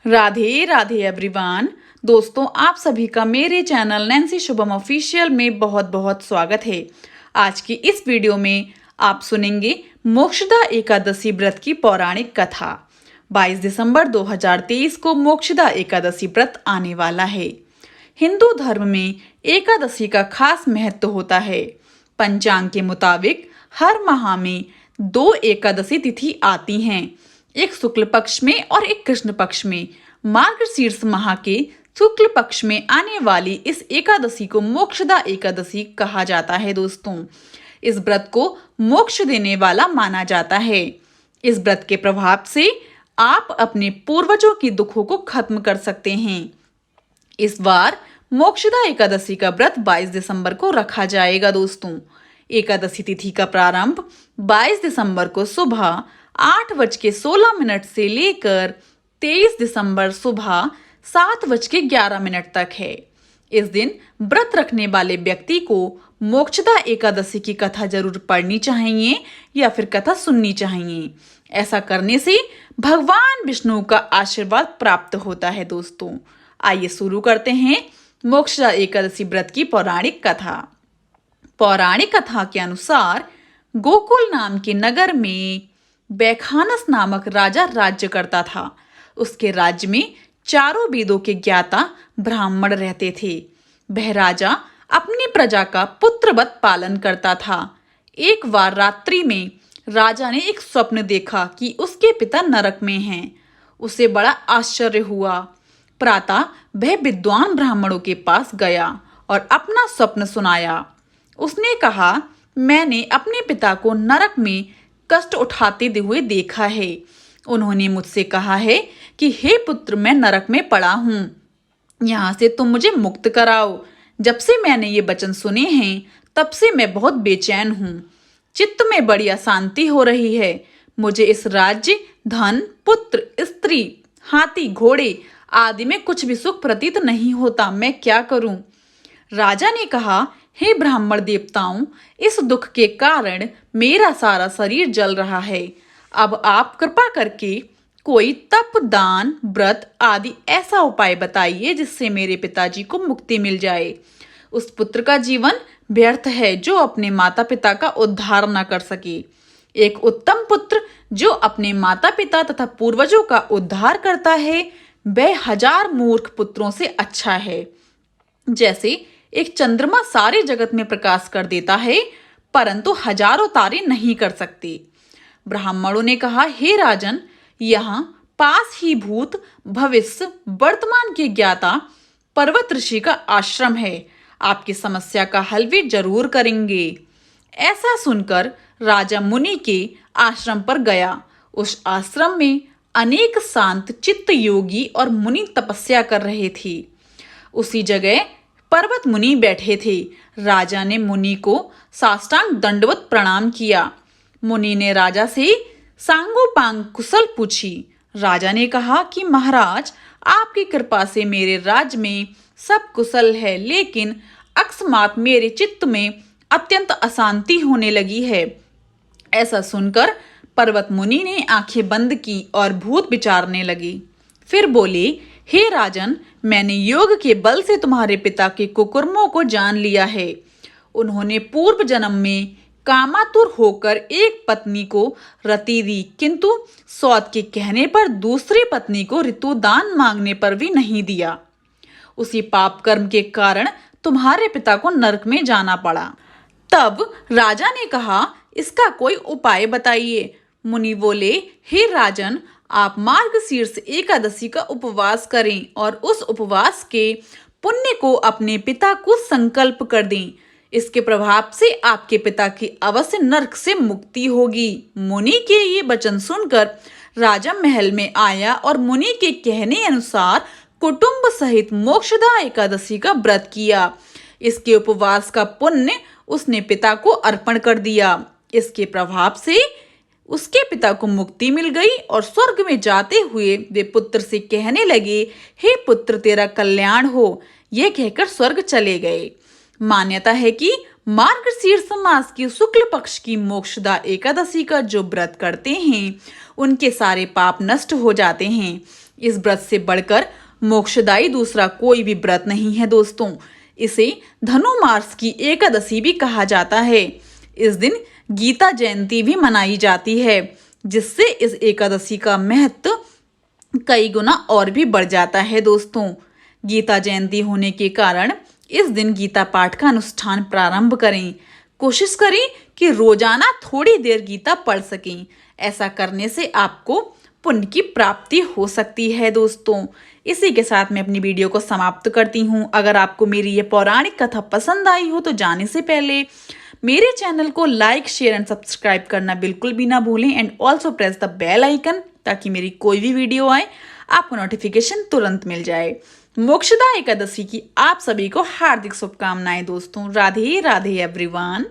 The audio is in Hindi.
राधे राधे एवरीवन। दोस्तों, आप सभी का मेरे चैनल नैन्सी शुभम ऑफिशियल में बहुत बहुत स्वागत है। आज की इस वीडियो में आप सुनेंगे मोक्षदा एकादशी व्रत की पौराणिक कथा। 22 दिसंबर 2023 को मोक्षदा एकादशी व्रत आने वाला है। हिंदू धर्म में एकादशी का खास महत्व होता है। पंचांग के मुताबिक हर माह में 2 एकादशी तिथि आती हैं, एक शुक्ल पक्ष में और एक कृष्ण पक्ष में। मार्गशीर्ष माह के शुक्ल पक्ष में आने वाली इस एकादशी को मोक्षदा एकादशी कहा जाता है। दोस्तों, इस व्रत को मोक्ष देने वाला माना जाता है। इस व्रत के प्रभाव से आप अपने पूर्वजों की दुखों को खत्म कर सकते हैं। इस बार मोक्षदा एकादशी का व्रत 22 दिसंबर को रखा जाएगा। दोस्तों, एकादशी तिथि का प्रारंभ 22 दिसंबर को सुबह 8:16 से लेकर 23 दिसंबर सुबह 7:11 तक है। इस दिन व्रत रखने वाले व्यक्ति को मोक्षदा एकादशी की कथा जरूर पढ़नी चाहिए या फिर कथा सुननी चाहिए। ऐसा करने से भगवान विष्णु का आशीर्वाद प्राप्त होता है। दोस्तों, आइए शुरू करते हैं मोक्षदा एकादशी व्रत की पौराणिक कथा। पौराणिक कथा के अनुसार गोकुल नाम के नगर में बैखानस नामक राजा राज्य करता था। उसके राज्य में चारों वेदों के ज्ञाता ब्राह्मण रहते थे। वह राजा अपनी प्रजा का पुत्रवत पालन करता था। एक बार रात्रि में राजा ने एक स्वप्न देखा कि उसके पिता नरक में हैं। उसे बड़ा आश्चर्य हुआ। प्रातः वह विद्वान ब्राह्मणों के पास गया और अपना स्वप्न सुनाया। उसने कहा, मैंने अपने पिता को नरक में कष्ट उठाते हुए देखा है। उन्होंने मुझसे कहा है कि हे पुत्र, मैं नरक में पड़ा हूँ, यहाँ से तुम मुझे मुक्त कराओ। जब से मैंने ये वचन सुने हैं तब से मैं बहुत बेचैन हूँ। चित्त में बड़ी अशांति हो रही है। मुझे इस राज्य, धन, पुत्र, स्त्री, हाथी, घोड़े आदि में कुछ भी सुख प्रतीत नहीं होता। मैं क्या करूं? राजा ने कहा, हे ब्राह्मण देवताओं, इस दुख के कारण मेरा सारा शरीर जल रहा है। अब आप कृपा करके कोई तप, दान, व्रत आदि ऐसा उपाय बताइए जिससे मेरे पिताजी को मुक्ति मिल जाए। उस पुत्र का जीवन व्यर्थ है जो अपने माता पिता का उद्धार न कर सके। एक उत्तम पुत्र जो अपने माता पिता तथा पूर्वजों का उद्धार करता है वह 1000 मूर्ख पुत्रों से अच्छा है। जैसे एक चंद्रमा सारे जगत में प्रकाश कर देता है परंतु हजारों तारे नहीं कर सकते। ब्राह्मणों ने कहा, हे राजन, यहाँ पास ही भूत, भविष्य, वर्तमान के ज्ञाता पर्वत ऋषि का आश्रम है। आपकी समस्या का हल वे जरूर करेंगे। ऐसा सुनकर राजा मुनि के आश्रम पर गया। उस आश्रम में अनेक शांत चित्त योगी और मुनि तपस्या कर रहे थे। उसी जगह पर्वत मुनि बैठे थे। राजा ने मुनि को साष्टांग दंडवत प्रणाम किया। मुनि ने राजा से सांगोपांग कुशल पूछी। राजा ने कहा कि महाराज, आपकी कृपा से मेरे राज्य में सब कुशल है, लेकिन अकस्मात मेरे चित्त में अत्यंत अशांति होने लगी है। ऐसा सुनकर पर्वत मुनि ने आंखें बंद की और भूत विचारने लगी। फिर बोले, हे राजन, मैंने योग के बल से तुम्हारे पिता के कुकर्मों को जान लिया है। उन्होंने पूर्व जन्म में कामातुर होकर एक पत्नी को रति दी, किंतु सौत के कहने पर दूसरी पत्नी को ऋतुदान मांगने पर भी नहीं दिया। उसी पाप कर्म के कारण तुम्हारे पिता को नरक में जाना पड़ा। तब राजा ने कहा, इसका कोई उपाय बताइए। मुनि बोले, हे राजन, आप मार्गशीर्ष एकादशी का उपवास करें और उस उपवास के पुण्य को अपने पिता को संकल्प कर दें। इसके प्रभाव से आपके पिता की अवश्य नरक से मुक्ति होगी। मुनि के ये वचन सुनकर राजा महल में आया और मुनि के कहने अनुसार कुटुंब सहित मोक्षदा एकादशी का व्रत किया। इसके उपवास का पुण्य उसने पिता को अर्पण कर दिया। इसके प्रभाव से उसके पिता को मुक्ति मिल गई और स्वर्ग में जाते हुए वे पुत्र से कहने लगे, हे पुत्र, तेरा कल्याण हो। यह कहकर स्वर्ग चले गए। मान्यता है कि मार्गशीर्ष मास की शुक्ल पक्ष की मोक्षदा एकादशी का जो व्रत करते हैं उनके सारे पाप नष्ट हो जाते हैं। इस व्रत से बढ़कर मोक्षदायी दूसरा कोई भी व्रत नहीं है दोस्तों। इसे धनुर्मास की एकादशी भी कहा जाता है। इस दिन गीता जयंती भी मनाई जाती है, जिससे इस एकादशी का महत्व कई गुना और भी बढ़ जाता है दोस्तों। गीता जयंती होने के कारण इस दिन गीता पाठ का अनुष्ठान प्रारंभ करें। कोशिश करें कि रोजाना थोड़ी देर गीता पढ़ सकें। ऐसा करने से आपको पुण्य की प्राप्ति हो सकती है दोस्तों। इसी के साथ मैं अपनी वीडियो को समाप्त करती हूँ। अगर आपको मेरी ये पौराणिक कथा पसंद आई हो तो जाने से पहले मेरे चैनल को लाइक, शेयर एंड सब्सक्राइब करना बिल्कुल भी ना भूलें and also press the bell icon, ताकि मेरी कोई भी वीडियो आए आपको नोटिफिकेशन तुरंत मिल जाए। मोक्षदा एकादशी की आप सभी को हार्दिक शुभकामनाएं दोस्तों। राधे राधे एवरीवन।